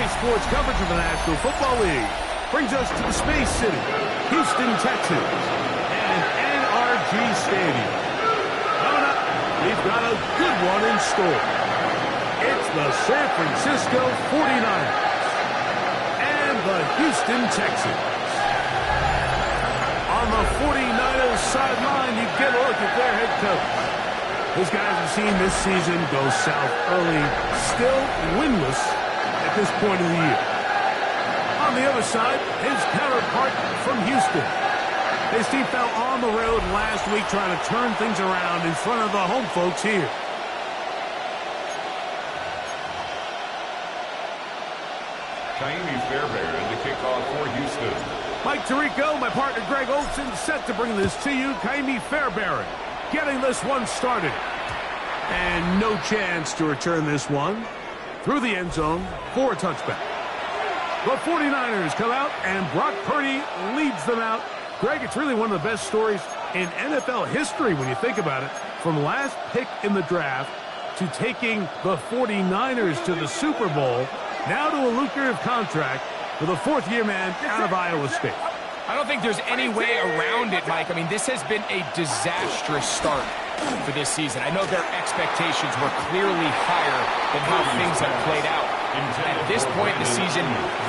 Sports coverage of the National Football League brings us to the Space City, Houston, Texas, and NRG Stadium. Coming up, we've got a good one in store. It's the San Francisco 49ers and the Houston Texans. On the 49ers sideline, you get a look at their head coach. Those guys have seen this season go south early, still winless at this point of the year. On the other side, his counterpart from Houston. His team fell on the road last week trying to turn things around in front of the home folks here. Fairbairn to kick off for Houston. Mike Tirico, my partner Greg Olson, set to bring this to you. Kaimi Fairbairn getting this one started. And no chance to return this one through the end zone for a touchback. The 49ers come out, and Brock Purdy leads them out. Greg, it's really one of the best stories in NFL history when you think about it. From last pick in the draft to taking the 49ers to the Super Bowl, now to a lucrative contract for the fourth-year man out of Iowa State. I don't think there's any way around it, Mike. I mean, this has been a disastrous start for this season. I know their expectations were clearly higher than how things have played out. At this point in the season,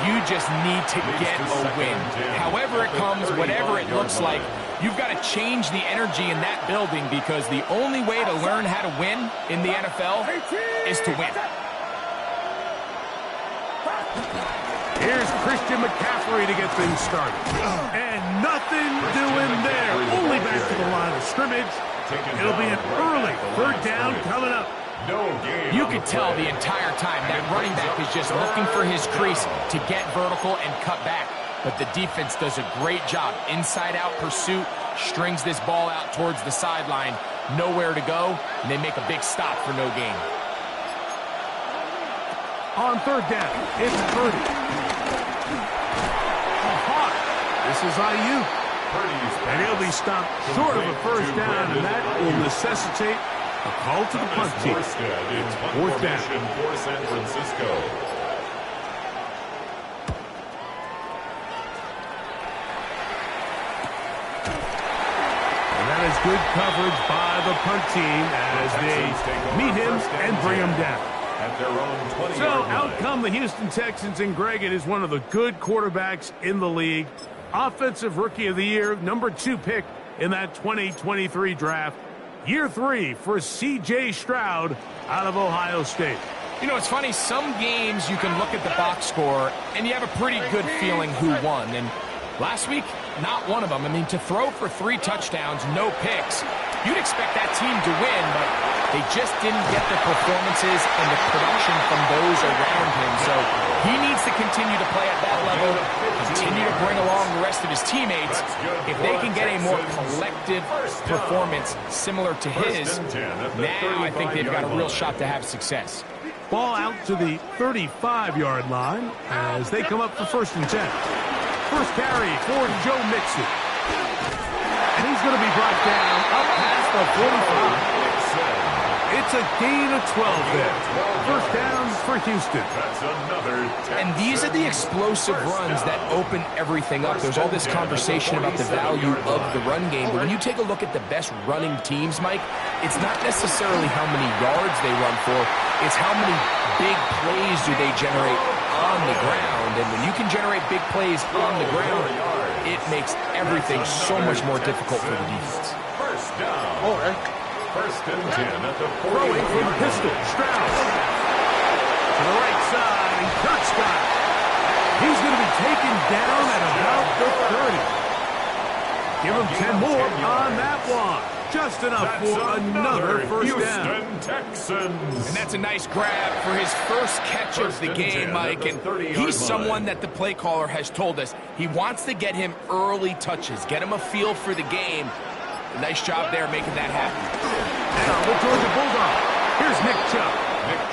you just need to get a win. However it comes, whatever it looks like, you've got to change the energy in that building, because the only way to learn how to win in the NFL is to win. Here's Christian McCaffrey to get things started. And nothing doing there. Only back to the line of scrimmage. It'll be an early third down coming up. You could tell the entire time that running back is just looking for his crease to get vertical and cut back. But the defense does a great job. Inside-out pursuit, strings this ball out towards the sideline. Nowhere to go, and they make a big stop for no gain. On third down, it's Purdy. Hawk. This is IU. And he'll be stopped short of a first down, and that will necessitate a call to the punt team. It's fourth down for San Francisco. And that is good coverage by the punt team as they meet him and bring him down. At their own 20-yard So line. out come the Houston Texans, and Greg, it is one of the good quarterbacks in the league. Offensive Rookie of the Year, #2 pick in that 2023 draft. Year 3 for C.J. Stroud out of Ohio State. You know, it's funny, some games you can look at the box score and you have a pretty good feeling who won. And last week, not one of them. I mean, to throw for 3 touchdowns, no picks, you'd expect that team to win, but they just didn't get the performances and the production from those around him. So he needs to continue to play at that level, continue to bring along the rest of his teammates. If they can get a more collective performance similar to his, now I think they've got a real shot to have success. Ball out to the 35-yard line as they come up for 1st and 10. First carry for Joe Mixon. And he's going to be brought down up past the 45. It's a gain of 12 there. First down for Houston. That's another. And these are the explosive runs that open everything up. There's all this conversation about the value of the run game, but when you take a look at the best running teams, Mike, it's not necessarily how many yards they run for, it's how many big plays do they generate on the ground. And when you can generate big plays on the ground, it makes everything so much more difficult for the defense. First down. First and 10 at the 40. Throwing from pistol, Stroud. To the right side, and Kurt Scott. He's going to be taken down at about the 30. Give him 10 more on that one. Just enough for another first down. Houston Texans. And that's a nice grab for his first catch of the game, Mike. And he's someone that the play caller has told us he wants to get him early touches, get him a feel for the game. Nice job there making that happen. Now the Georgia Bulldog. Here's Nick Chubb.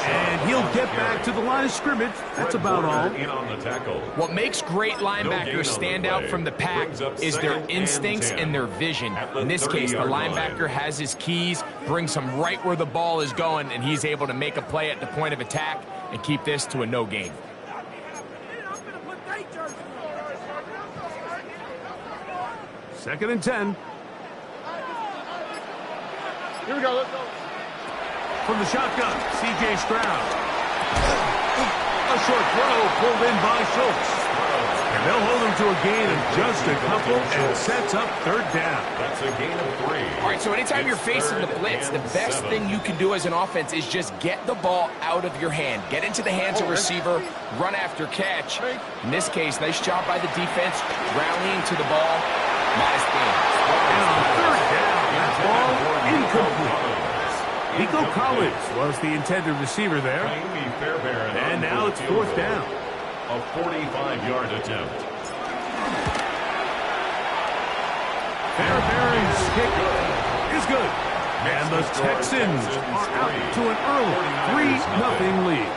And he'll get back to the line of scrimmage. That's about all. What makes great linebackers stand out from the pack is their instincts and their vision. In this case, the linebacker has his keys, brings him right where the ball is going, and he's able to make a play at the point of attack and keep this to a no gain. 2nd and 10. Here we go. Let's go. From the shotgun, C.J. Stroud. A short throw pulled in by Schultz. And they'll hold him to a gain of just a couple and sets up 3rd down. That's a gain of 3. All right, so anytime you're facing the blitz, the best thing you can do as an offense is just get the ball out of your hand. Get into the hands of receiver, run after catch. In this case, nice job by the defense, rallying to the ball. Nice game. And on 3rd down, that ball incomplete. Nico Collins was the intended receiver there. And now it's 4th down. A 45-yard attempt. Fairbairn's kick is good. And the Texans are out to an early 3-0 lead.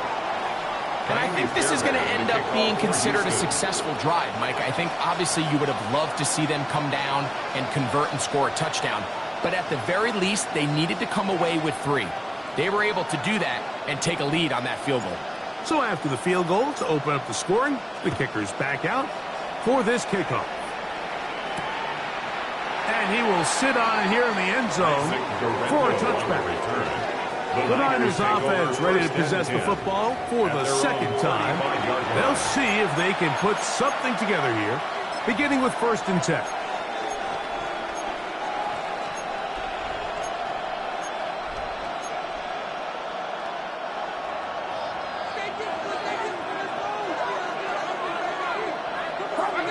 And I think this is going to end up being considered a successful drive, Mike. I think obviously you would have loved to see them come down and convert and score a touchdown. But at the very least, they needed to come away with 3. They were able to do that and take a lead on that field goal. So after the field goal to open up the scoring, the kicker's back out for this kickoff. And he will sit on here in the end zone for a touchback. The Niners offense ready to possess the football for the 2nd time. They'll see if they can put something together here, beginning with 1st and 10.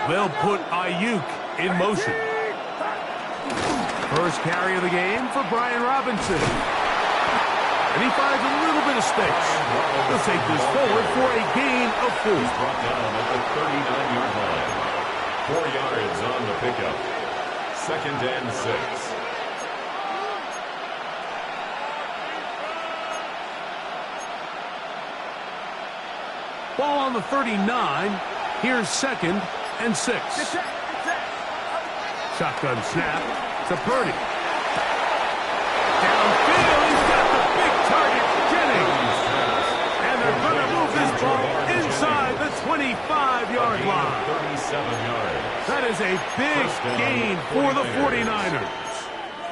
They'll put Ayuk in motion. First carry of the game for Brian Robinson. And he finds a little bit of space. He'll take this forward for a gain of 4. He's brought down at the 39-yard line. 4 yards on the pickup. 2nd and 6. Ball on the 39. Here's 2nd and 6. Shotgun snap to Purdy. Downfield, he's got the big target, Jennings. And they're going to move this ball inside the 25-yard line. 37 yards. That is a big gain for the 49ers.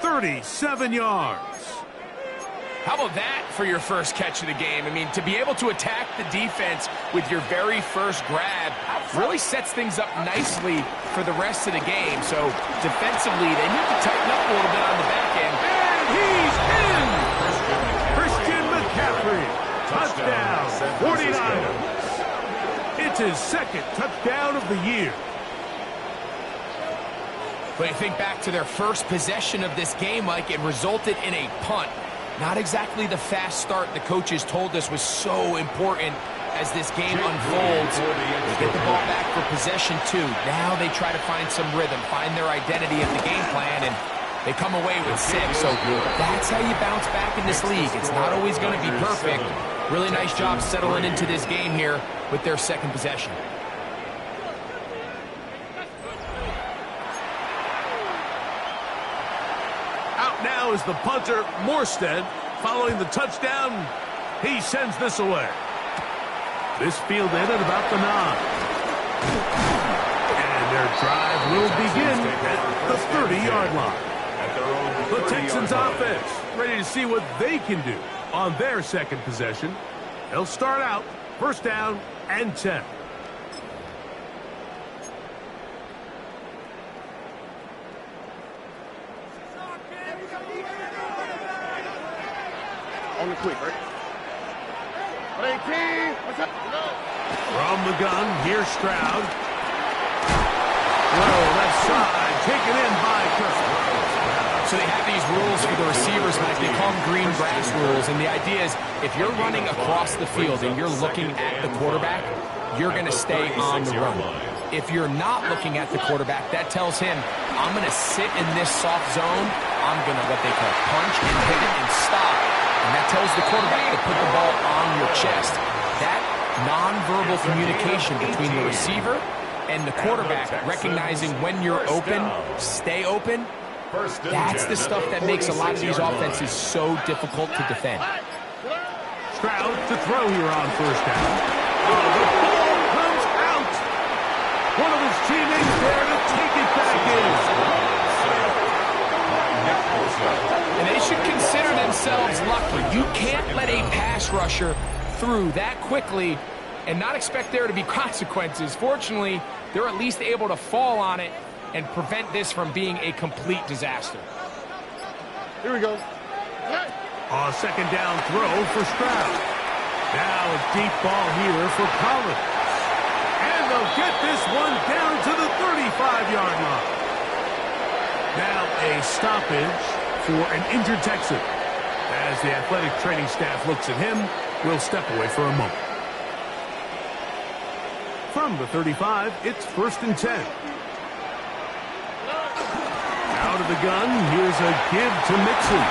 37 yards. How about that for your first catch of the game? I mean, to be able to attack the defense with your very first grab really sets things up nicely for the rest of the game. So defensively, they need to tighten up a little bit on the back end. And he's in! Christian McCaffrey. Touchdown, 49ers. It's his 2nd touchdown of the year. But I think back to their first possession of this game, Mike, it resulted in a punt. Not exactly the fast start the coaches told us was so important as this game unfolds. They get the ball back for possession 2. Now they try to find some rhythm, find their identity of the game plan, and they come away with 6. So that's how you bounce back in this league. It's not always going to be perfect. Really nice job settling into this game here with their 2nd possession. Now is the punter, Morstead. Following the touchdown, he sends this away. This fielded at about the 9. And their drive will begin at the 30-yard line. The Texans offense ready to see what they can do on their 2nd possession. They'll start out 1st down and 10. On the quick, right? 18. What's up? Go. From the gun, here's Stroud. Throw left side, taken in by Kirk. So they have these rules for the receivers, Mike. They call them green grass rules. And the idea is if you're running across the field and you're looking at the quarterback, you're going to stay on the run. If you're not looking at the quarterback, that tells him, I'm going to sit in this soft zone. I'm going to what they call punch and hit it and stop. And that tells the quarterback to put the ball on your chest. That nonverbal communication between the receiver and the quarterback, recognizing when you're open, stay open, that's the stuff that makes a lot of these offenses so difficult to defend. Stroud to throw here on 1st down. Oh, the ball comes out. One of his teammates there to take it back in. themselves lucky. You can't let a pass rusher through that quickly and not expect there to be consequences. Fortunately, they're at least able to fall on it and prevent this from being a complete disaster. Here we go. A second down throw for Stroud. Now a deep ball here for Collins. And they'll get this one down to the 35-yard line. Now a stoppage for an injured Texan. As the athletic training staff looks at him, we'll step away for a moment. From the 35, it's 1st and 10. Out of the gun, here's a give to Mixon.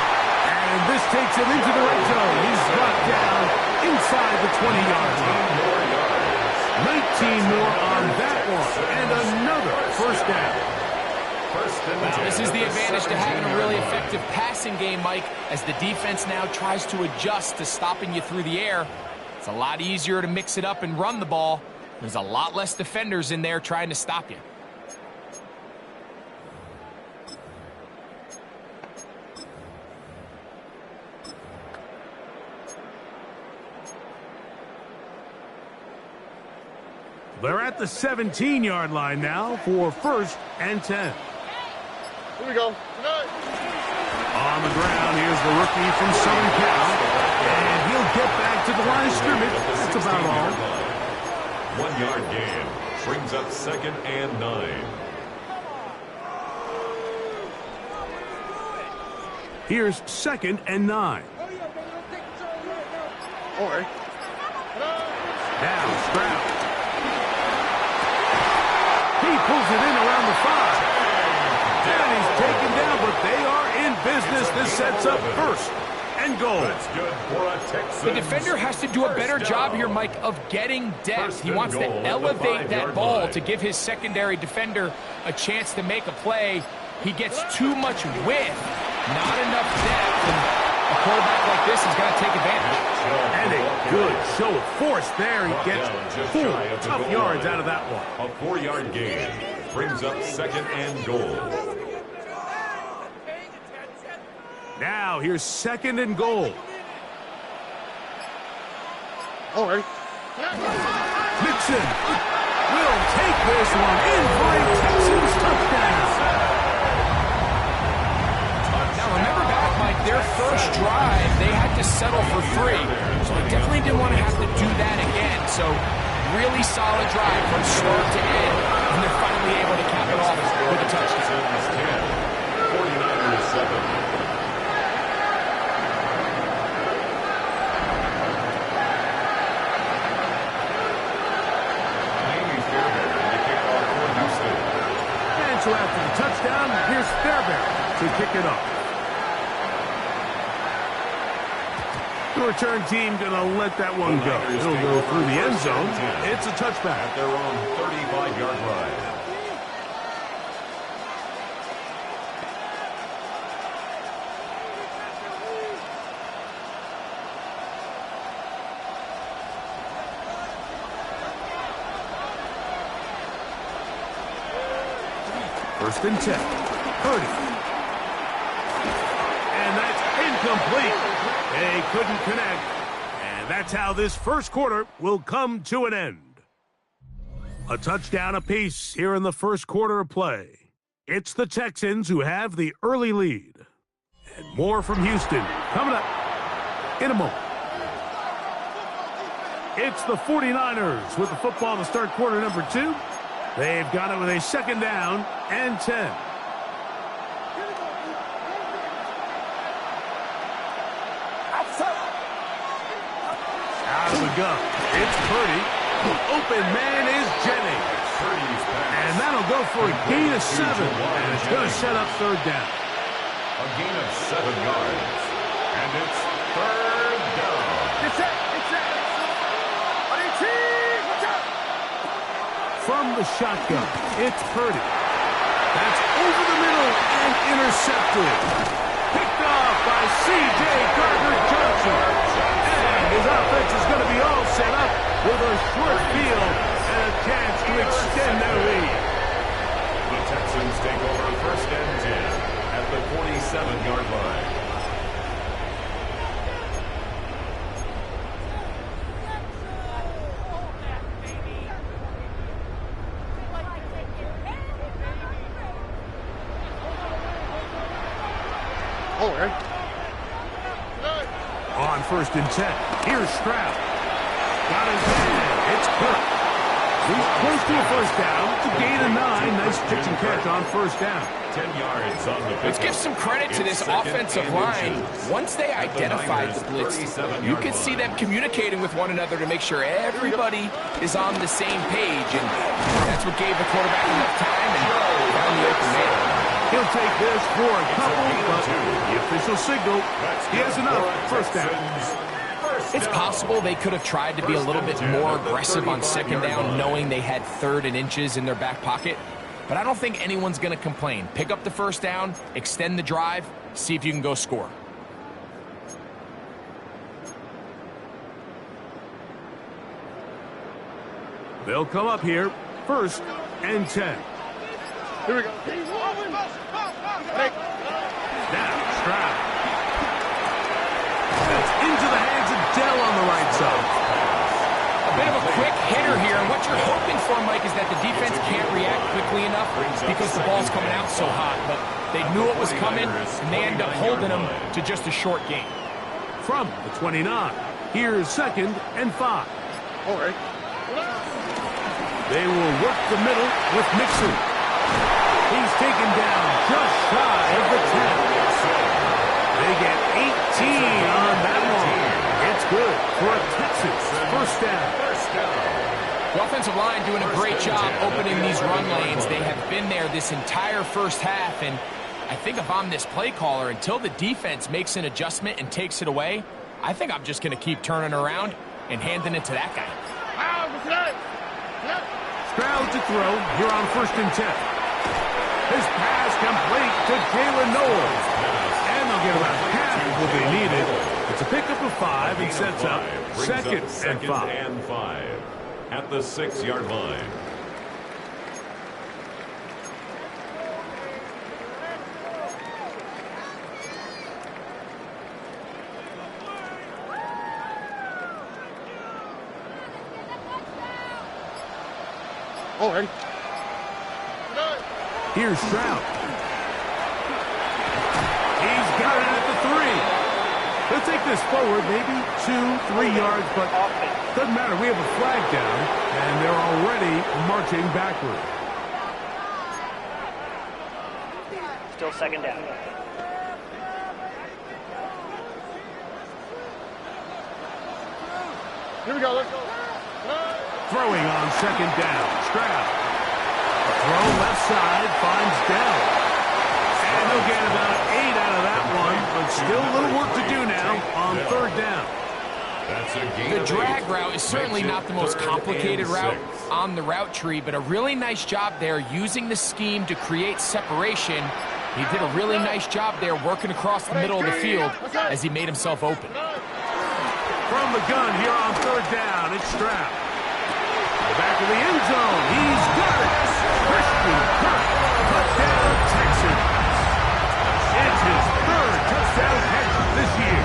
And this takes him into the red zone. He's brought down inside the 20-yard line. 19 more on that one. And another first down. Well, this is the advantage to having a really effective passing game, Mike, as the defense now tries to adjust to stopping you through the air. It's a lot easier to mix it up and run the ball. There's a lot less defenders in there trying to stop you. They're at the 17-yard line now for 1st and 10. Here we go. On the ground, here's the rookie from Southern Cal. And he'll get back to the line of scrimmage. That's about all. 1 yard gain. Brings up 2nd and 9. Here's 2nd and 9. All right. Now Stroud. He pulls it in around the 5. And he's taken down, but they are in business. This sets up 1st and goal. That's good for a Texan. The defender has to do a better job here, Mike, of getting depth. He wants to elevate that ball to give his secondary defender a chance to make a play. He gets too much width, not enough depth, and a quarterback like this is going to take advantage. And a good show of force there. He gets 4 tough yards out of that one. A 4-yard gain brings up 2nd and goal. Now here's 2nd and goal. All right. Mixon will take this one in for a Texans touchdown. Now remember back, Mike, their first drive, they had to settle for 3. So they definitely didn't want to have to do that again. So really solid drive from start to end. And they're finally able to cap it off with a touchdown. 49ers 7. So after the touchdown, here's Fairbairn to kick it off. The return team going to let that one go. It'll go through the end zone. It's a touchback. At their own 35-yard line. First and 10. Purdy. And that's incomplete. They couldn't connect. And that's how this first quarter will come to an end. A touchdown apiece here in the first quarter of play. It's the Texans who have the early lead. And more from Houston coming up in a moment. It's the 49ers with the football to start quarter number 2. They've got it with a 2nd down and 10. Out of the gun. It's Purdy. The open man is Jennings. And that'll go for a gain of 7. And it's going to set up 3rd down. A gain of 7 yards. And it's 3rd down. It's set. From the shotgun, it's Purdy. That's over the middle and intercepted. Picked off by C.J. Gardner-Johnson. And his offense is going to be all set up with a short field and a chance to extend their lead. The Texans take over 1st and 10 at the 47-yard line. All right. On 1st and 10. Here's Stroud. Got his man. It's Cook. He's close to a first down. To gain a 9. Nice pitch and catch on 1st down. 10 yards on the pickup. Let's give some credit to this offensive line. Once they identified the blitz, you could see them communicating with one another to make sure everybody is on the same page. And that's what gave the quarterback enough time and found the open man. He'll take this for a couple, but the official signal, he has enough. First down. It's possible they could have tried to be a little bit more aggressive on 2nd down, knowing they had 3rd and inches in their back pocket. But I don't think anyone's going to complain. Pick up the 1st down, extend the drive, see if you can go score. They'll come up here. 1st and 10. Here we go. Now, Stroud. That's into the hands of Dell on the right side. A bit of a quick hitter here, and what you're hoping for, Mike, is that the defense can't react quickly enough because the ball's coming out so hot. But they knew it was coming, and they end up holding them to just a short gain. From the 29, here's 2nd and 5. All right. They will work the middle with Mixon. He's taken down just shy of the 10. They get 18 on that one. It's good for a Texas 1st down. The offensive line doing a great job opening these run lanes. They have been there this entire 1st half, and I think if I'm this play caller, until the defense makes an adjustment and takes it away, I think I'm just going to keep turning around and handing it to that guy. Stroud to throw here on 1st and 10. His pass complete to Jalen Knowles. And they'll get about half of what they needed. It's a pickup of 5 and sets up 2nd and 5. At the 6-yard line. All right. Here's Stroud. He's got it at the 3. He'll take this forward, maybe 2-3 yards, but doesn't matter. We have a flag down, and they're already marching backward. Still 2nd down. Here we go. Let's go. Throwing on 2nd down. Stroud. Throw left side, finds Dell. And they'll get about 8 out of that one, but still a little work to do now on 3rd down. The drag route is certainly not the most complicated route on the route tree, but a really nice job there using the scheme to create separation. He did a really nice job there working across the middle of the field as he made himself open. From the gun here on 3rd down, it's Stroud. Back of the end zone, he's got it. Christian Kirk, touchdown Texans. It's his 3rd touchdown catch this year.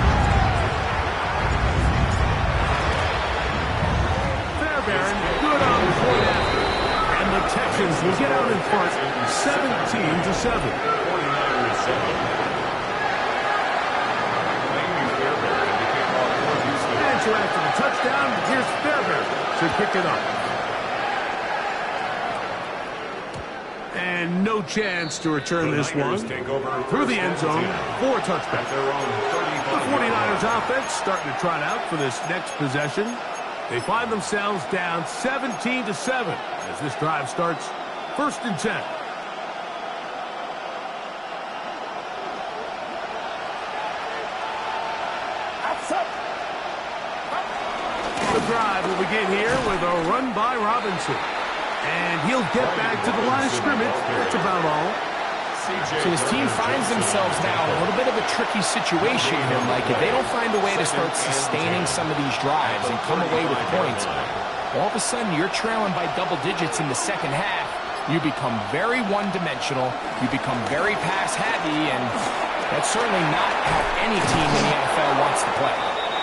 Fairbairn good on the point after, and the Texans will get out in front 17-7. 49-7. So after the touchdown, here's Fairbairn to kick it up. And no chance to return this one. Through the end zone, 4 touchdowns. The 49ers offense starting to trot out for this next possession. They find themselves down 17-7 as this drive starts 1st and 10. The drive will begin here with a run by Robinson. And he'll get back to the line of scrimmage. That's about all. So his team finds themselves now in a little bit of a tricky situation here, Mike. If they don't find a way to start sustaining some of these drives and come away with points, all of a sudden you're trailing by double digits in the 2nd half. You become very one-dimensional. You become very pass-heavy, and that's certainly not how any team in the NFL wants to play.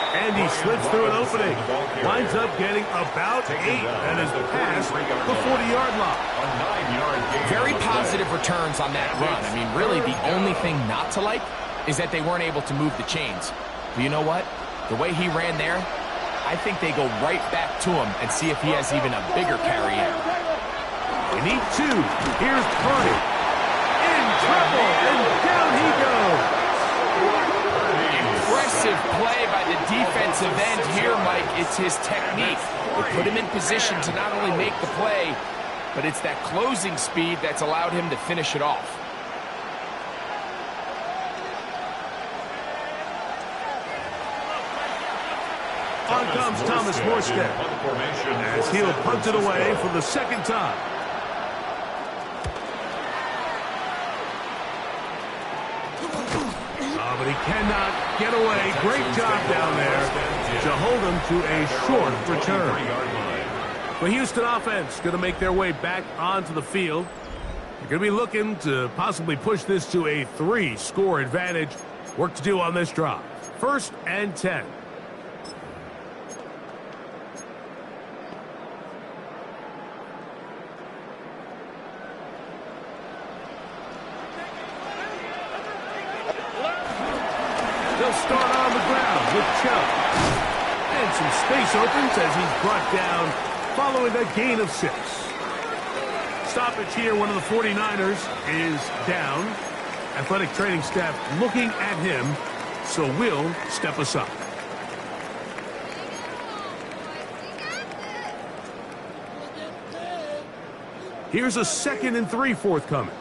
And he slips through an opening. Winds up getting about 8 and is past the 40-yard line. Very positive returns on that run. I mean, really, the only thing not to like is that they weren't able to move the chains. But you know what? The way he ran there, I think they go right back to him and see if he has even a bigger carry in. They need 2. Here's Purdy. In trouble, and down he goes. Impressive play by the defensive end here, Mike. It's his technique. They put him in position to not only make the play, but it's that closing speed that's allowed him to finish it off. On comes Thomas Morstead as he'll punt it away for the second time. But he cannot get away. Great job down there to hold him to a short return. The Houston offense going to make their way back onto the field. They're going to be looking to possibly push this to a 3-score advantage. Work to do on this drive. 1st and 10. They'll start on the ground with Chubb. And some space opens as he's brought down following a gain of 6. Stoppage here, one of the 49ers is down. Athletic training staff looking at him, so will step aside. Here's a 2nd and 3 forthcoming.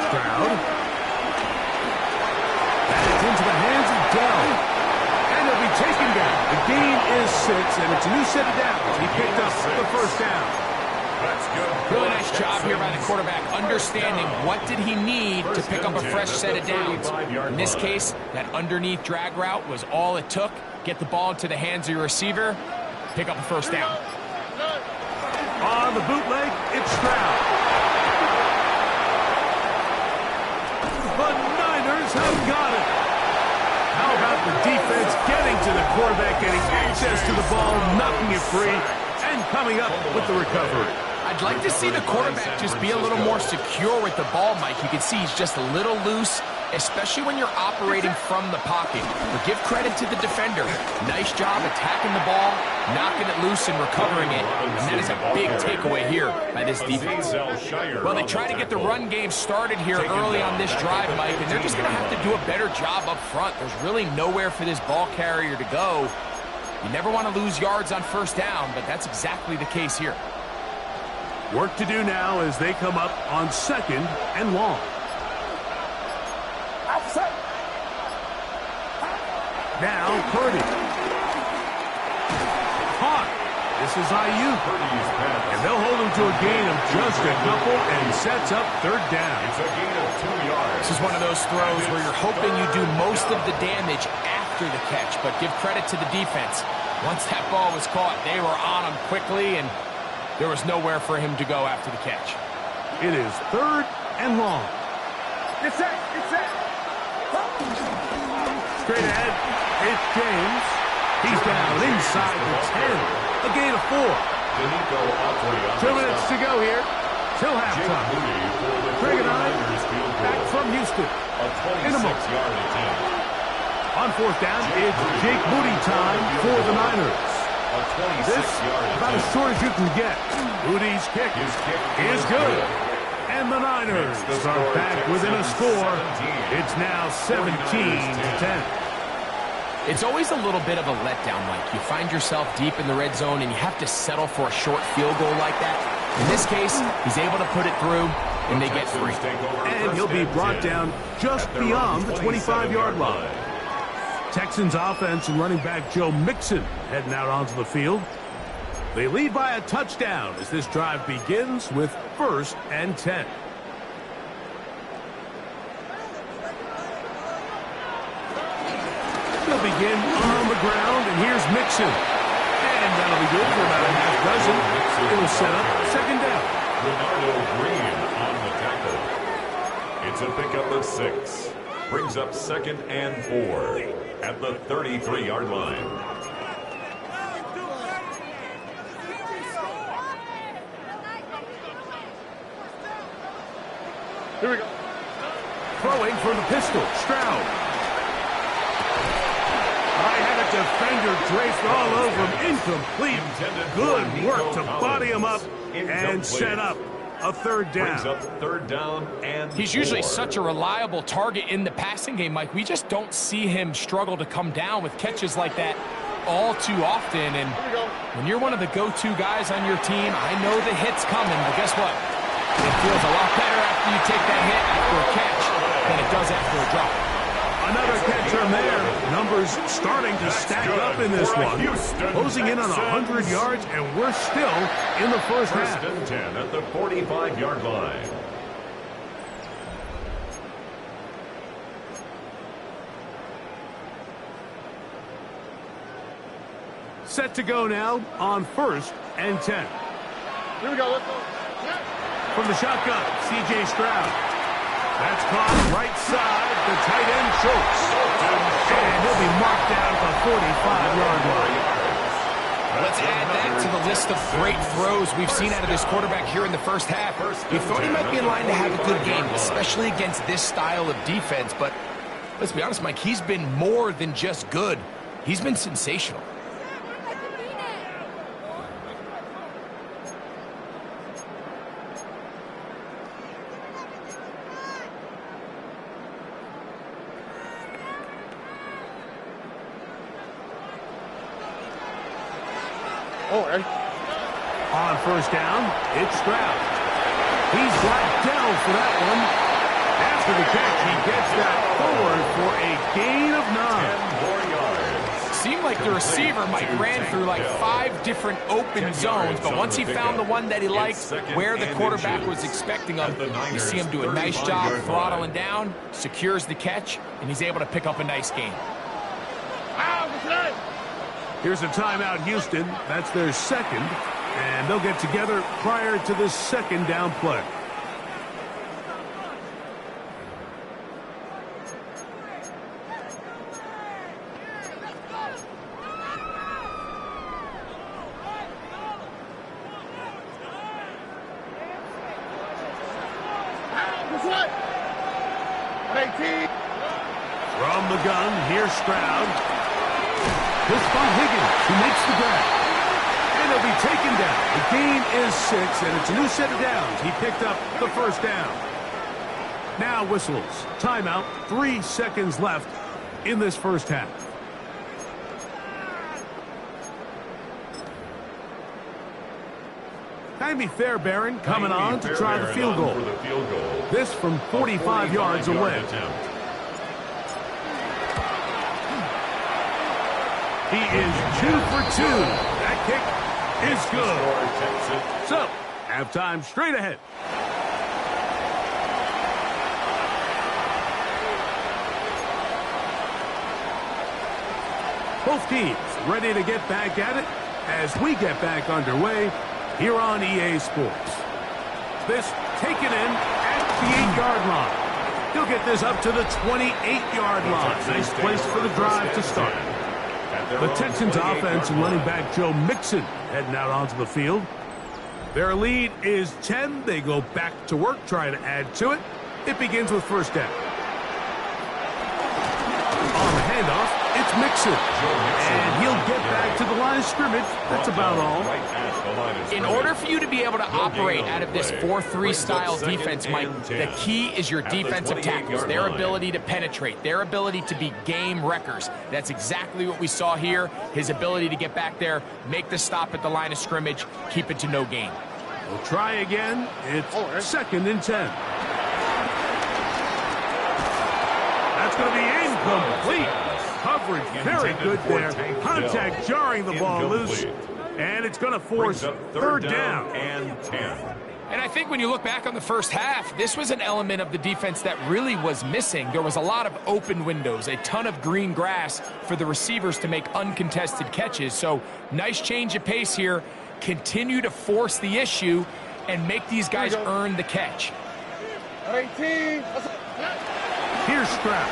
Stroud. Into the hands of Dell. And he'll be taken down. The gain is 6, and it's a new set of downs. He picked up the 1st down. That's good. Really nice job here by the quarterback, understanding what did he need to pick up a fresh set of downs. In this case, that underneath drag route was all it took. Get the ball into the hands of your receiver, pick up a 1st down. On the bootleg, it's Stroud. The Niners have got it. How about the defense getting to the quarterback, getting access to the ball, knocking it free, and coming up with the recovery? I'd like to see the quarterback just be a little more secure with the ball, Mike. You can see he's just a little loose, especially when you're operating from the pocket. But give credit to the defender. Nice job attacking the ball, knocking it loose and recovering it. And that is a big takeaway here by this defense. Well, they try to get the run game started here early on this drive, Mike, and they're just going to have to do a better job up front. There's really nowhere for this ball carrier to go. You never want to lose yards on 1st down, but that's exactly the case here. Work to do now as they come up on 2nd and long. Now, Purdy. Caught. This is Ayuk. And they'll hold him to a gain of just a couple and sets up 3rd down. It's a gain of 2 yards. This is one of those throws where you're hoping you do most of the damage after the catch, but give credit to the defense. Once that ball was caught, they were on him quickly, and there was nowhere for him to go after the catch. It is 3rd and long. It's set. Straight ahead, it's James. He's down inside the 10. A gain of 4. 2 minutes to go here till halftime. Greg and I back from Houston. In a moment. On 4th down, it's Jake Moody time for the Niners. This about as short as you can get. Moody's kick is good. And the Niners are back within a score. It's now 17-10. It's always a little bit of a letdown, Mike. You find yourself deep in the red zone, and you have to settle for a short field goal like that. In this case, he's able to put it through, and they get 3. And he'll be brought down just beyond the 25-yard line. Texans offense and running back Joe Mixon heading out onto the field. They lead by a touchdown as this drive begins with 1st and 10. They'll begin on the ground, and here's Mixon. And that'll be good for about a half dozen. It'll set up 2nd down. Bernardo Green on the tackle. It's a pickup of 6. Brings up 2nd and 4 at the 33-yard line. Here we go. Throwing from the pistol, Stroud. I had a defender traced all over him. Incomplete. Good work to body him up and set up a third down. Brings up third down and He's usually such a reliable target in the passing game, Mike. We just don't see him struggle to come down with catches like that all too often. And when you're one of the go-to guys on your team, I know the hit's coming, but guess what? It feels a lot better after you take that hit after a catch than it does after a drop. Another catcher there. Numbers starting to stack up in this one. Closing in on 100 yards, and we're still in the first half. First and 10 at the 45-yard line. Set to go now on 1st and 10. Here we go. Let's go. From the shotgun, C.J. Stroud. That's caught right side. The tight end chokes. And he'll be marked down at the 45-yard line. Let's add that to the list of great throws we've seen out of this quarterback here in the first half. We thought he might be in line to have a good game, especially against this style of defense. But let's be honest, Mike, he's been more than just good. He's been sensational. Oh, Eddie. On 1st down, it's Stroud. He's blacked down for that one. After the catch, he gets that forward for a gain of 9. Seemed like the receiver, Mike, ran through like 5 different open zones, but once he found the one that he liked, where the quarterback was expecting him, you see him do a nice job throttling down, secures the catch, and he's able to pick up a nice gain. Here's a timeout, Houston. That's their second, and they'll get together prior to the second down play. From the gun, here's Stroud. He'll spot Higgins, who makes the grab. And he'll be taken down. The gain is 6, and it's a new set of downs. He picked up the first down. Now whistles. Timeout. 3 seconds left in this first half. Jaime Fairbairn coming on to try the field goal. This from 45 yards away. He is 2 for 2. That kick is good. So, halftime straight ahead. Both teams ready to get back at it as we get back underway here on EA Sports. This taken in at the 8-yard line. He'll get this up to the 28-yard line. Nice place for the drive to start. The Texans offense and running back Joe Mixon heading out onto the field. Their lead is 10. They go back to work, trying to add to it. It begins with first down. On the handoff, it's Mixon. And he'll get back to the line of scrimmage. That's about all. In order for you to be able to operate out of this 4-3 style defense, Mike, the key is your defensive tackles, their ability to penetrate, their ability to be game wreckers. That's exactly what we saw here, his ability to get back there, make the stop at the line of scrimmage, keep it to no gain. We'll try again. It's 2nd and 10. That's going to be incomplete. Coverage very good there. Contact jarring the ball loose. And it's going to force third down and 10. And I think when you look back on the first half, this was an element of the defense that really was missing. There was a lot of open windows, a ton of green grass for the receivers to make uncontested catches. So nice change of pace here. Continue to force the issue and make these guys earn the catch. 18. Here's Stroud.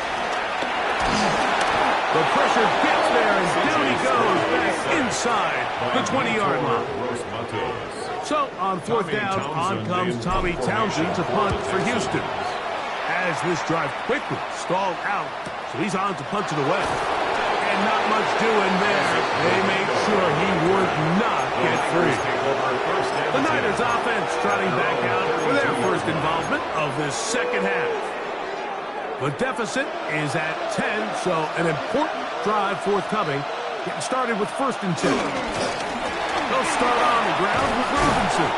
The pressure gets there, and down he goes back inside the 20-yard line. So, on 4th down, on comes Tommy Townsend to punt for Houston. as this drive quickly stalled out. So he's on to punch it away. And not much doing there. They made sure he would not get free. The Niners offense trotting back out for their first involvement of this second half. The deficit is at 10, so an important drive forthcoming. Getting started with 1st and 10. They'll start on the ground with Robinson.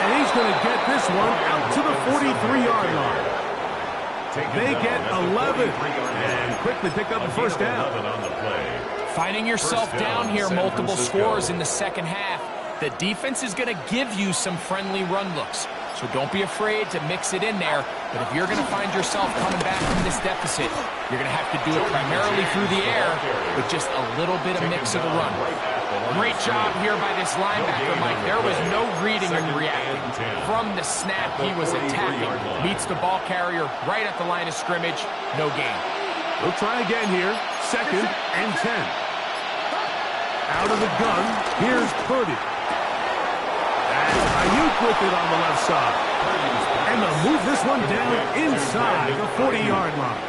And he's going to get this one out to the 43-yard line. They get 11 and quickly pick up the first down. Finding yourself down here, multiple scores in the second half. The defense is going to give you some friendly run looks. So don't be afraid to mix it in there. But if you're going to find yourself coming back from this deficit, you're going to have to do it primarily through the air with just a little bit of mix of the run. Great job here by this linebacker, Mike. There was no reading and reacting. From the snap, he was attacking. Meets the ball carrier right at the line of scrimmage. No gain. We'll try again here. 2nd and 10. Out of the gun, here's Purdy. And Ayuk with it on the left side. And they'll move this one down inside the 40-yard line.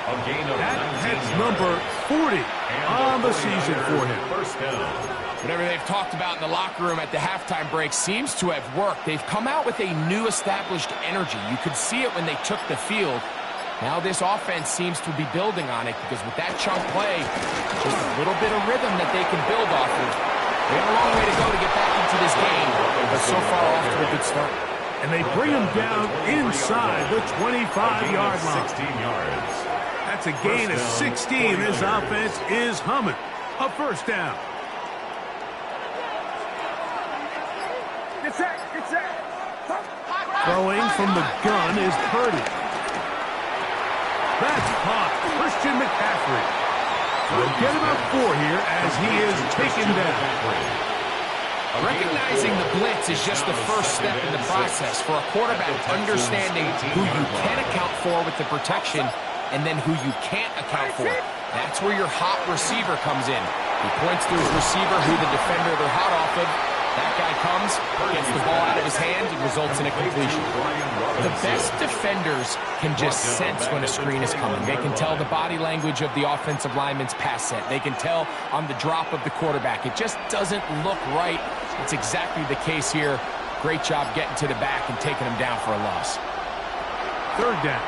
That's number 40 on the season for him. Whatever they've talked about in the locker room at the halftime break seems to have worked. They've come out with a new established energy. You could see it when they took the field. Now this offense seems to be building on it because with that chunk play, just a little bit of rhythm that they can build off of. They have a long way to go to get back into this game, but so far off to a good start. And they bring him down inside the 25-yard line. 16 yards. That's a gain of 16. This offense is humming. A first down. Throwing from the gun is Purdy. That's caught. Christian McCaffrey. We'll get about 4 here as he is taken down. Recognizing the blitz is just the first step in the process for a quarterback understanding who you can account for with the protection and then who you can't account for. That's where your hot receiver comes in. He points to his receiver who the defender they're hot off of. That guy comes, gets the ball out of his hand, and results in a completion. The best defenders can just sense when a screen is coming. They can tell the body language of the offensive lineman's pass set. They can tell on the drop of the quarterback. It just doesn't look right. It's exactly the case here. Great job getting to the back and taking him down for a loss. 3rd down.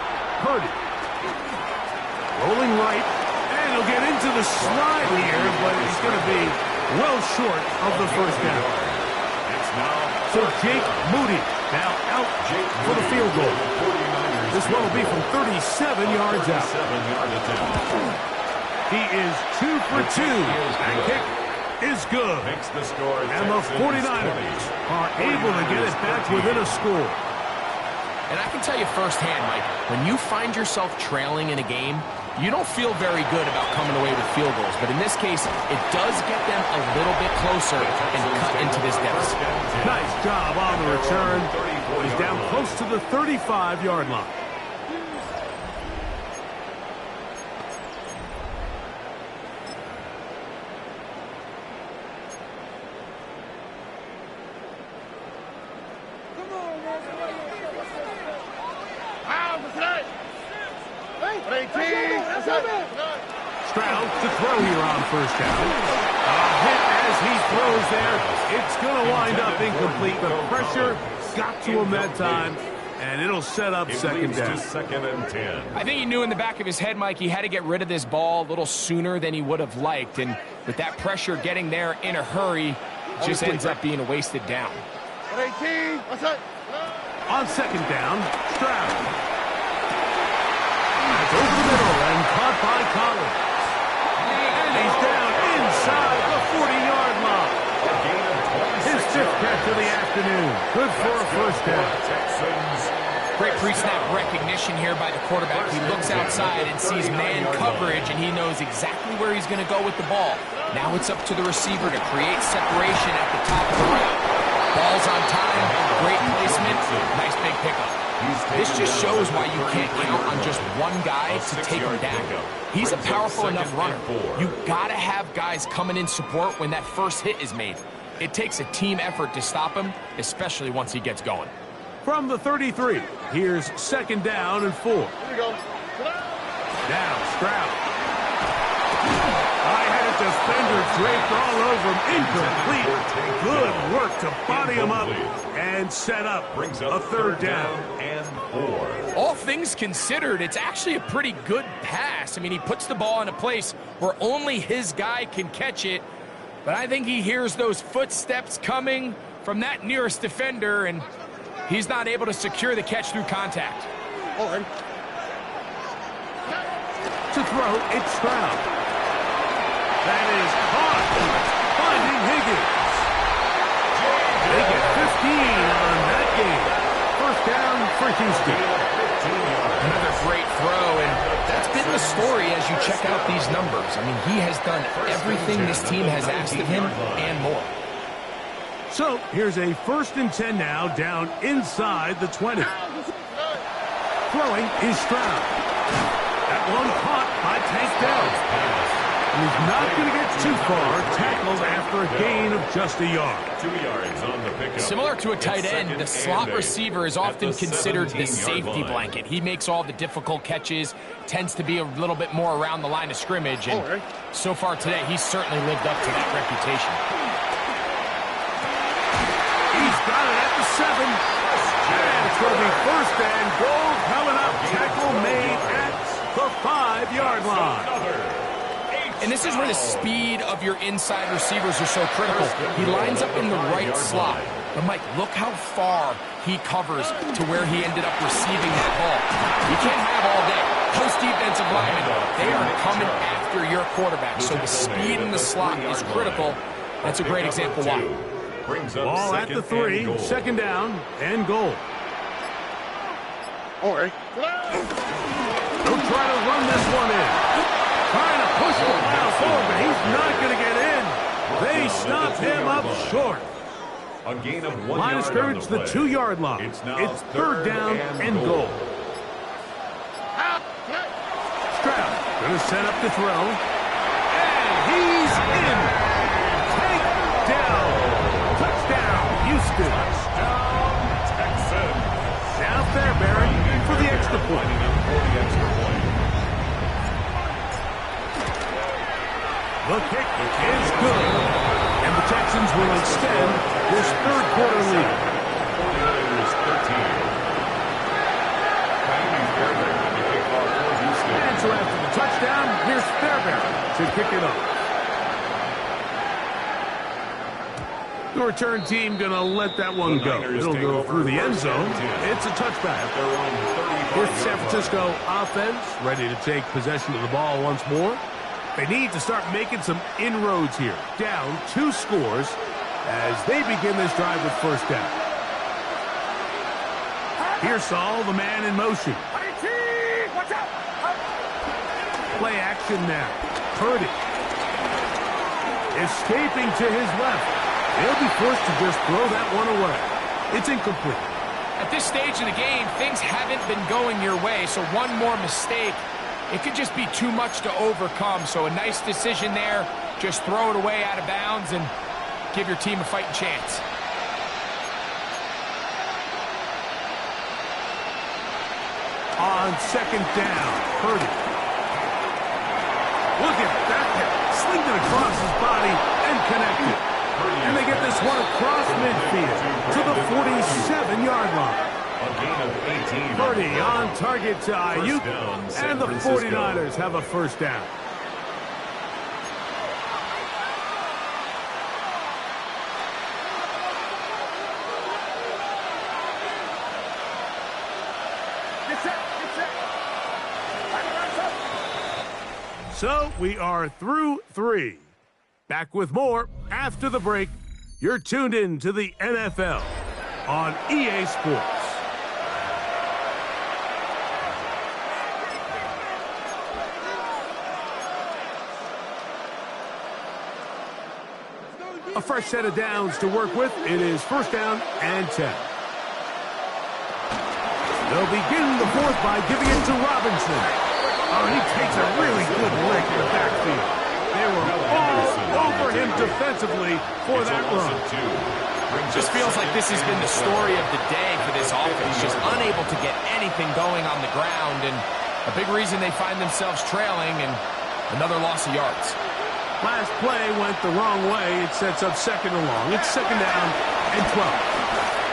Purdy. Rolling right. And he'll get into the slide here, but he's going to be well short of the first down. So Jake Moody now out for the field goal. This one will be from 37 yards out. He is 2 for 2. That kick is good. And the 49ers are able to get it back within a score. And I can tell you firsthand, Mike, when you find yourself trailing in a game, you don't feel very good about coming away with field goals. But in this case, it does get them a little bit closer and cut into this deficit. Nice job on the return. He's down close to the 35-yard line. Stroud to throw here on first down. A hit as he throws there. It's going to wind up incomplete. The pressure got to him that time, and it'll set up second down. 2nd and 10. I think he knew in the back of his head, Mike, he had to get rid of this ball a little sooner than he would have liked. And with that pressure getting there in a hurry, it just ends up being a wasted down. On second down, Stroud. That's over the middle and caught by Collins. And he's down inside the 40-yard line. His 5th catch of the afternoon. Good for a first down. Great pre-snap recognition here by the quarterback. He looks outside and sees man coverage, and he knows exactly where he's going to go with the ball. Now it's up to the receiver to create separation at the top of the route. Ball's on time, great placement, nice big pickup. This just shows why you can't count on just one guy to take him down. He's a powerful enough runner. You gotta have guys coming in support when that first hit is made. It takes a team effort to stop him, especially once he gets going. From the 33, here's 2nd down and 4. Here we go. Now Stroud. High-headed defender draped all over him. Incomplete. Good work to body him up and set up Brings a up 3rd down. and 4. All things considered, it's actually a pretty good pass. I mean, he puts the ball in a place where only his guy can catch it. But I think he hears those footsteps coming from that nearest defender, and he's not able to secure the catch through contact. All right. To throw, it's Stroud. That is caught. Finding Higgins. They get 15 on that game. 1st down for Houston. Another great throw, and that's been the story as you check out these numbers. I mean, he has done everything this team has asked of him and more. So here's a 1st and 10 now, down inside the 20. Throwing is Stroud. That one caught by Tank Dell. He's not going to get too far, tackled after a gain of just a yard. 2 yards on the pickup. Similar to a tight It's end, the 2nd slot and 8 receiver is at often the considered the 17-yard safety line. blanket. He makes all the difficult catches, tends to be a little bit more around the line of scrimmage, and so far today, he's certainly lived up to that reputation. He's got it at the 7. And it's going to be 1st and goal coming up. Tackle made at the 5-yard line. And this is where the speed of your inside receivers are so critical. He lines up in the right slot. But, Mike, look how far he covers to where he ended up receiving that ball. You can't have all day. Those defensive linemen, they are coming after your quarterback. So the speed in the slot is critical. That's a great example why. Ball at the 3, 2nd down and goal. All right. They'll try to run this one in. Trying to push the pile forward, but he's not going to get in. They stop him up short. A gain of 1 Line of yard scrimmage, on the the play. 2-yard line. It's now It's 3rd down and goal. Stroud going to set up to throw. And he's in. Take down. Touchdown, Houston. Touchdown, Texans. Now Fairbairn for the extra point. The kick is good. And the Texans will extend this 3rd quarter lead. 49ers 13. And so after the touchdown, here's Fairbairn to kick it off. The return team going to let that one go. It'll go through the end zone. It's a touchback. Here's the San Francisco offense ready to take possession of the ball once more. They need to start making some inroads here. Down 2 scores as they begin this drive with 1st down. Here's Saul, the man in motion. Play action now. Purdy. Escaping to his left. They'll be forced to just throw that one away. It's incomplete. At this stage of the game, things haven't been going your way, so one more mistake, it could just be too much to overcome. So a nice decision there. Just throw it away out of bounds and give your team a fighting chance. On 2nd down, Purdy. Look at that. Slinged it across his body and connected. And they get this one across midfield to the 47-yard line. A gain of 18. Purdy on target to Ayuk, and the 49ers have a 1st down. So we are through 3. Back with more after the break. You're tuned in to the NFL on EA Sports. A fresh set of downs to work with. It is 1st down and 10. They'll begin the 4th by giving it to Robinson. Oh, he takes a really good lick in the backfield. They were all over him defensively for that run. Just feels like this has been the story of the day for this offense. Just unable to get anything going on the ground, and a big reason they find themselves trailing and another loss of yards. Last play went the wrong way. It sets up second and long. It's second down and 12.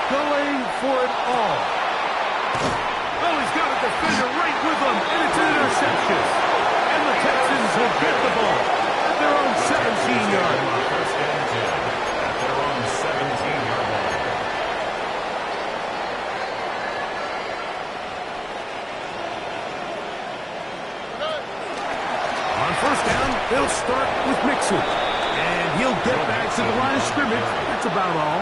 Going for it all. Oh, he's got a defender right with him, and it's an interception. And the Texans will get the ball at their own 17-yard line. First and 10 at their own 17-yard line. On first down, they'll start with Mixon. And he'll get back to the line of scrimmage. That's about all.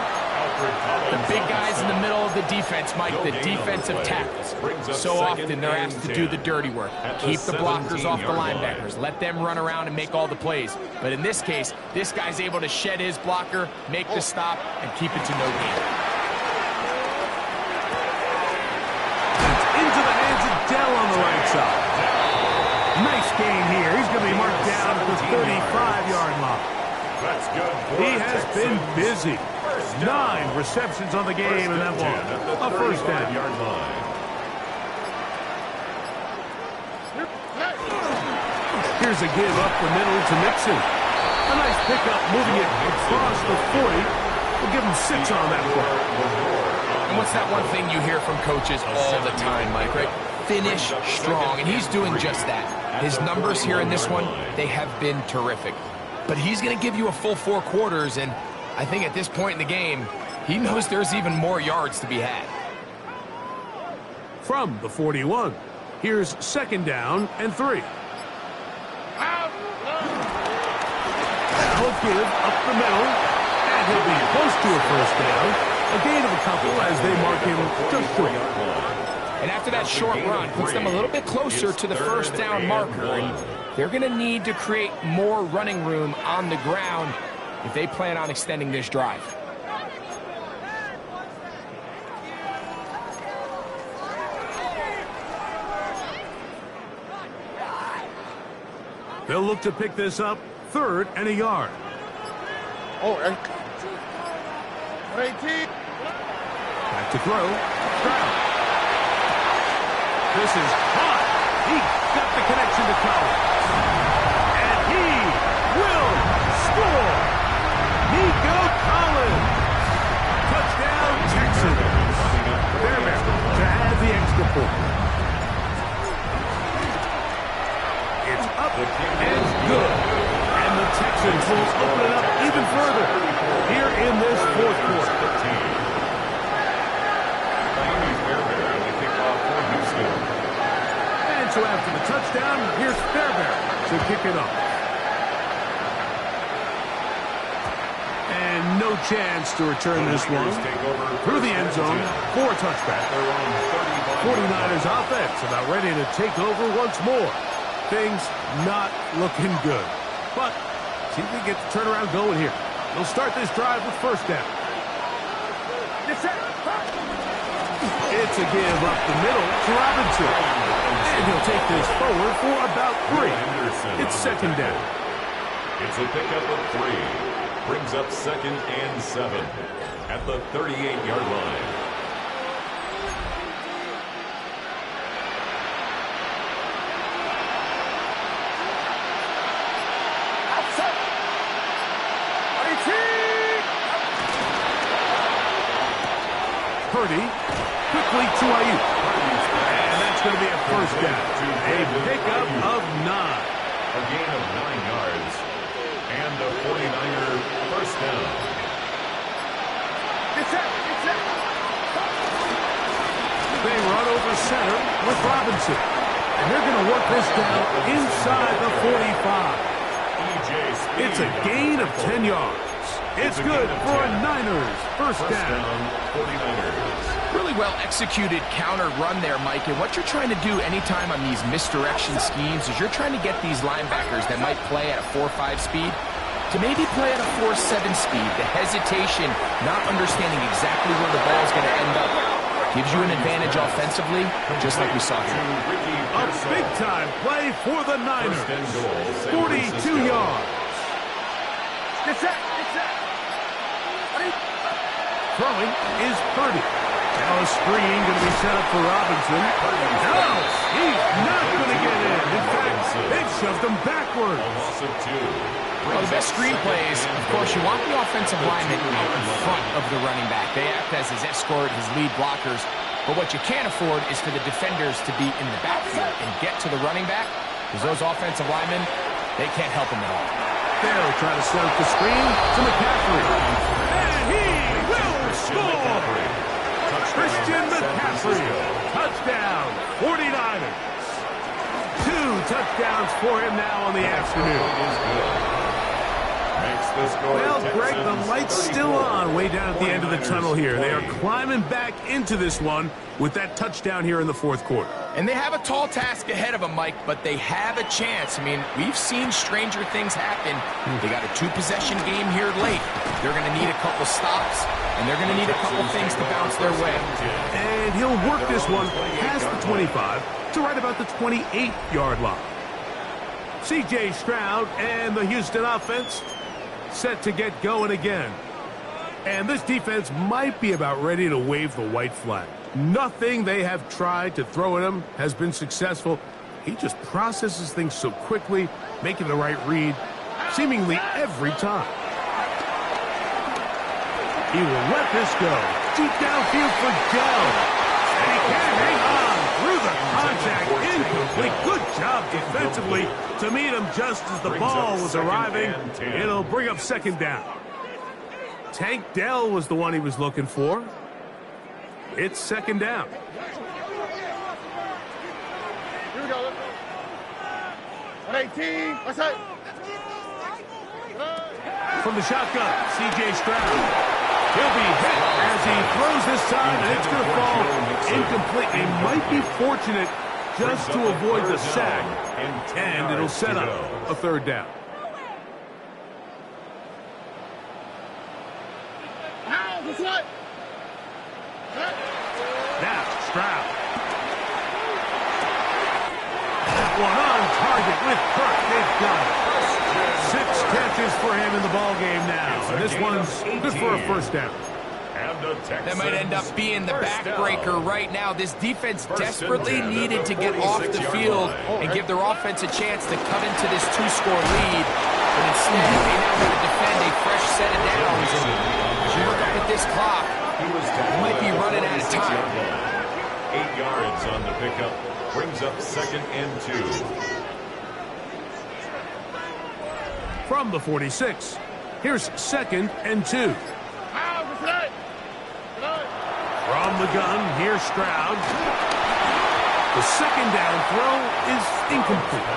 The big guys in the middle of the defense, Mike, the defensive tackles. So often they're asked to do the dirty work. Keep the blockers off the linebackers. Let them run around and make all the plays. But in this case, this guy's able to shed his blocker, make the stop, and keep it to no gain. Into the hands of Dell on the right side. Nice gain here. He's going to be marked down at the 35-yard line. That's good. He has been busy. 9 receptions on the game, and that one a first down. Here's a give up the middle to Mixon. A nice pickup, moving it across the 40. We'll give him 6 on that one. And what's that one thing you hear from coaches all the time, Mike, right? Finish strong, and he's doing just that. His numbers here in this one, they have been terrific. But he's going to give you a full 4 quarters, and I think at this point in the game, he knows there's even more yards to be had. From the 41, here's second down and 3. He'll give up the middle, and he'll be close to a first down. A gain of a couple as they mark him just 3. And after that short run, puts them a little bit closer to the first down marker. And they're going to need to create more running room on the ground if they plan on extending this drive. They'll look to pick this up 3rd and a yard. Oh, 18. Back to throw. Stroud. This is hot. He got the connection to Collins. And he will score. Nico Collins. Touchdown, Texans. Fairbairn to add the extra point. It's up and good. And the Texans will open it up even further here in this 4th quarter. And so after the touchdown, here's Fairbairn to kick it off. And no chance to return this one. Through the end zone for a touchback. 49ers offense about ready to take over once more. Things not looking good. But see if we get the turnaround going here. They'll start this drive with first down. It's a give up the middle to Robinson. And he'll take this forward for about 3. It's second down. It's a pickup of 3. Brings up second and 7 at the 38-yard line. Purdy quickly to Ayuk. And that's going to be a first down. A pickup of 9. A gain of 9 yards. And a 49er first down. They run over center with Robinson. And they're going to work this down inside the 45. It's a gain of 10 yards. It's good for a Niners first down. 49ers. Really well executed counter run there, Mike. And what you're trying to do anytime on these misdirection schemes is you're trying to get these linebackers that might play at a 4-5 speed to maybe play at a 4-7 speed. The hesitation, not understanding exactly where the ball is going to end up, gives you an advantage offensively, just like we saw here. A big-time play for the Niners. 42 yards. Throwing is Purdy. Now a screen going to be set up for Robinson. No, he's not going to get in. In fact, they've shoved him backwards. A loss of 2. Well, the best screen plays, of course, you want the offensive lineman out in front of the running back. They act as his escort, his lead blockers. But what you can't afford is for the defenders to be in the backfield and get to the running back, because those offensive linemen, they can't help him at all. They'll try to set up the screen to McCaffrey. And he will score! Christian McCaffrey, touchdown, 49ers. 2 touchdowns for him now on the afternoon. Well, Greg, the light's still on way down at the end of the tunnel here. They are climbing back into this one with that touchdown here in the fourth quarter. And they have a tall task ahead of them, Mike, but they have a chance. I mean, we've seen stranger things happen. They got a 2-possession game here late. They're going to need a couple stops, and they're going to need a couple things to bounce their way. And he'll work this one past the 25 to right about the 28-yard line. C.J. Stroud and the Houston offense set to get going again. And this defense might be about ready to wave the white flag. Nothing they have tried to throw at him has been successful. He just processes things so quickly, making the right read seemingly every time. He will let this go. Deep downfield for Jones. And he can hang on through the contact. Incomplete. Good job defensively to meet him just as the ball was arriving. It'll bring up second down. Tank Dell was the one he was looking for. It's second down. Here we go. 118. What's that? From the shotgun, C.J. Stroud. He'll be hit as he throws this time, and it's going to fall incomplete. He might be fortunate just to avoid the sack, and it'll set up a third down. Now, Stroud. That one on target with Kirk. They've got it. 6 catches for him in the ballgame now. And this one's good for a first down. That might end up being the backbreaker right now. This defense desperately needed to get off the field and give their offense a chance to cut into this 2-score lead. But instead, they now have to defend a fresh set of downs. And as you look up at this clock, you might be running out of time. 8 yards on the pickup. Brings up 2nd and 2. From the 46, here's 2nd and 2. From the gun, here's Stroud. The second down throw is incomplete.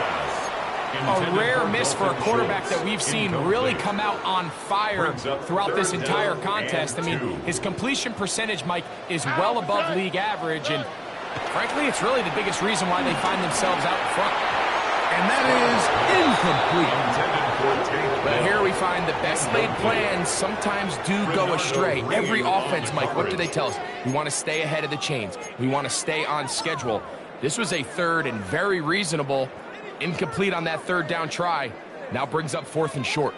A rare miss for a quarterback that we've seen really come out on fire throughout this entire contest. I mean, his completion percentage, Mike, is well above league average, and frankly, it's really the biggest reason why they find themselves out in front. And that is incomplete. But here we find the best laid plans sometimes do go astray. Every offense, Mike, what do they tell us? We want to stay ahead of the chains. We want to stay on schedule. This was a third and very reasonable. Incomplete on that third down try. Now brings up 4th and short.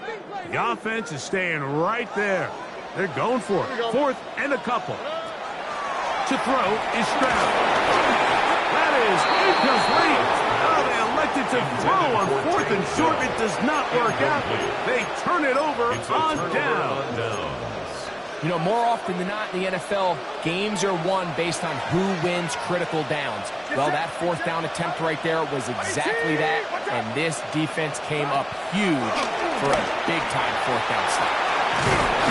The offense is staying right there. They're going for it. 4th and a couple. To throw is Stroud. That is incomplete. Oh, they elected to throw on 4th and short. It does not work out. They turn it over on down. You know, more often than not in the NFL, games are won based on who wins critical downs. Well, that 4th down attempt right there was exactly that, and this defense came up huge for a big-time 4th down stop.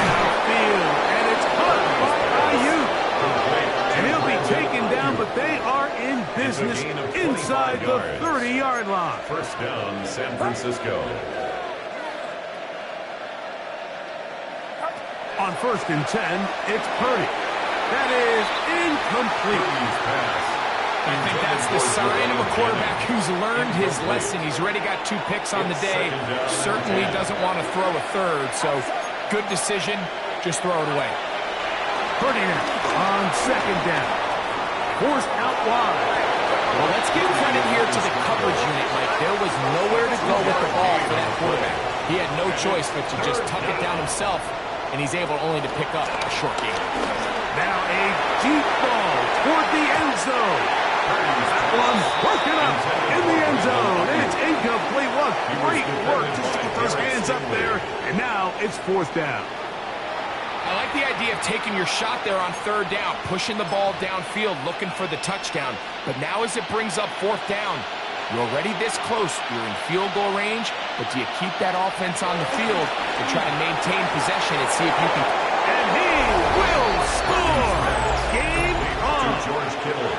Downfield, and it's caught by Ayuk. And he'll be taken down, but they are in business inside the 30-yard line. First down, San Francisco. On 1st and 10, it's Purdy. That is incomplete. I think that's the sign of a quarterback who's learned his lesson. He's already got 2 picks on the day. Certainly doesn't want to throw a third, so good decision. Just throw it away. Purdy on 2nd down. Forced out wide. Well, let's give credit here to the coverage unit, Mike. There was nowhere to go with the ball for that quarterback. He had no choice but to just tuck it down himself and he's able only to pick up a short gain. Now a deep ball toward the end zone. That one broken up in the end zone, and it's incomplete. What great work just to get those hands up there, and now it's 4th down. I like the idea of taking your shot there on 3rd down, pushing the ball downfield, looking for the touchdown. But now as it brings up 4th down, you're already this close. You're in field goal range, but do you keep that offense on the field and try to maintain possession and see if you can... And he will score! Game on! George Kittle.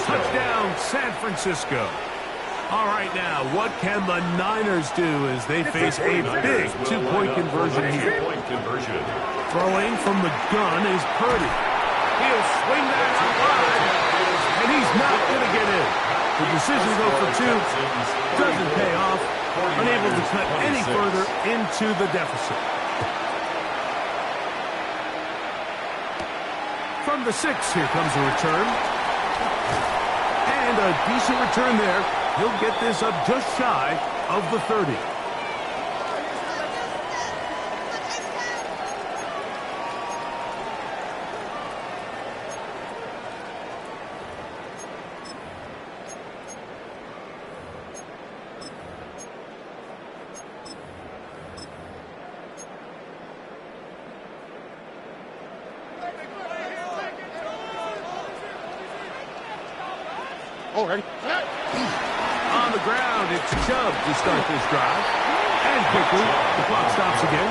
Touchdown, San Francisco. All right, now, what can the Niners do as they face a big two-point conversion here? Throwing from the gun is Purdy. He'll swing that out wide, and he's not going to get in. The decision to go for 2 doesn't pay off, unable to cut any further into the deficit. From the 6, here comes a return. And a decent return there. He'll get this up just shy of the 30. Already. On the ground, it's Chubb to start this drive. And quickly, the clock stops again.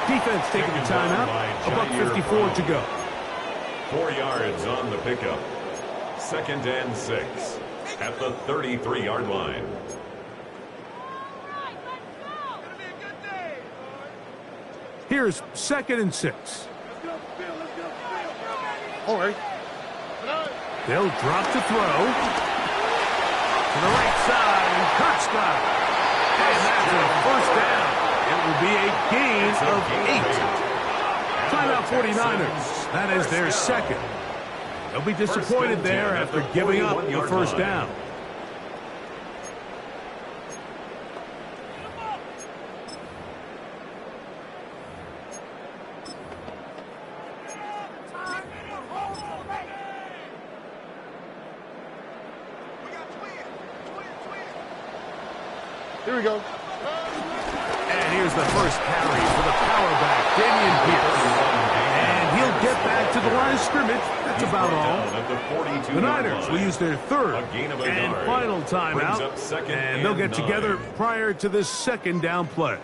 Defense taking the timeout. $1:54 to go. 4 yards on the pickup. 2nd and 6 at the 33-yard line. Here's 2nd and 6. Already. They'll drop to throw. To the right side, and Kurt's got it. And that's a 1st down. It will be a gain of 8. Timeout 49ers. That is their 2nd. They'll be disappointed there after giving up the 1st down. Here we go. And here's the first carry for the power back, Damian Pierce. And he'll get back to the line of scrimmage. That's about all. The Niners will use their 3rd and final timeout. And they'll get together prior to this 2nd down play.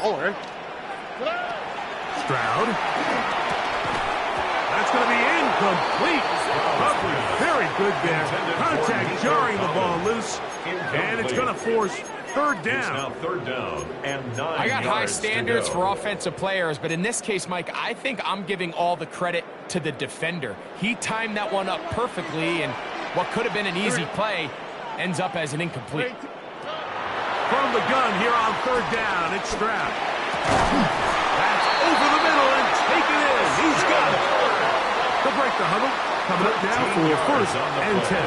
Already. Stroud. That's going to be incomplete. Coverage very good there. Contact jarring the ball loose. And it's going to force 3rd down. Now 3rd down and 9 I got high yards standards for offensive players, but in this case, Mike, I think I'm giving all the credit to the defender. He timed that one up perfectly, and what could have been an easy play ends up as an incomplete. From the gun here on 3rd down, it's Stroud. That's over the middle and taken in. He's got it. They'll break the huddle. Coming up now for 1st and 10.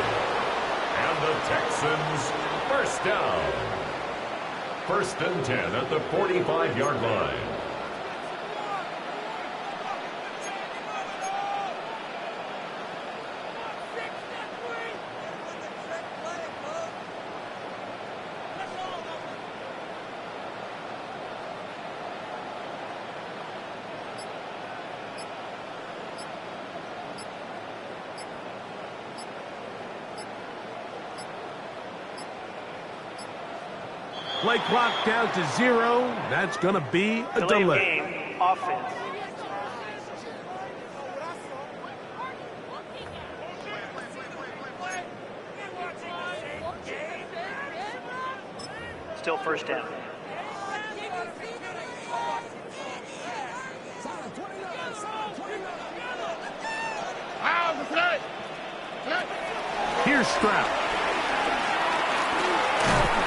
And the Texans 1st down. 1st and 10 at the 45-yard line. Play clock down to 0. That's going to be a delay. Game, offense. Still 1st down. Out the Here's Stroud.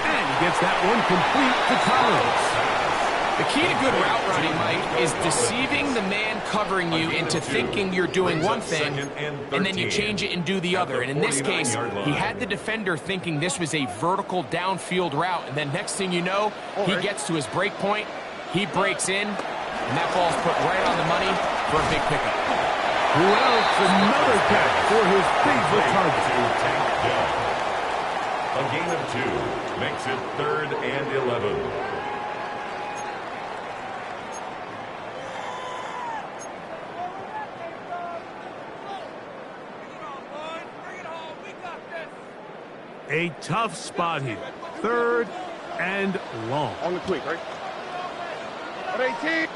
And he gets that one complete to Collins. The key to good route running, Mike, is deceiving the man covering you into thinking you're doing one thing, and then you change it and do the other. And in this case, he had the defender thinking this was a vertical downfield route, and then next thing you know, he gets to his break point, he breaks in, and that ball's put right on the money for a big pickup. Well, it's another catch for his favorite target. A gain of 2 makes it 3rd and 11. A tough spot here. 3rd and long. On the quick, right? 18.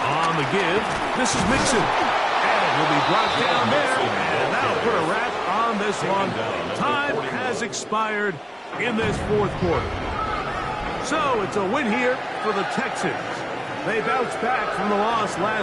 On the give, this is Mixon. And he'll be brought down there. And that'll put a wrap on this one. Time has expired in this 4th quarter. So it's a win here for the Texans. They bounced back from the loss last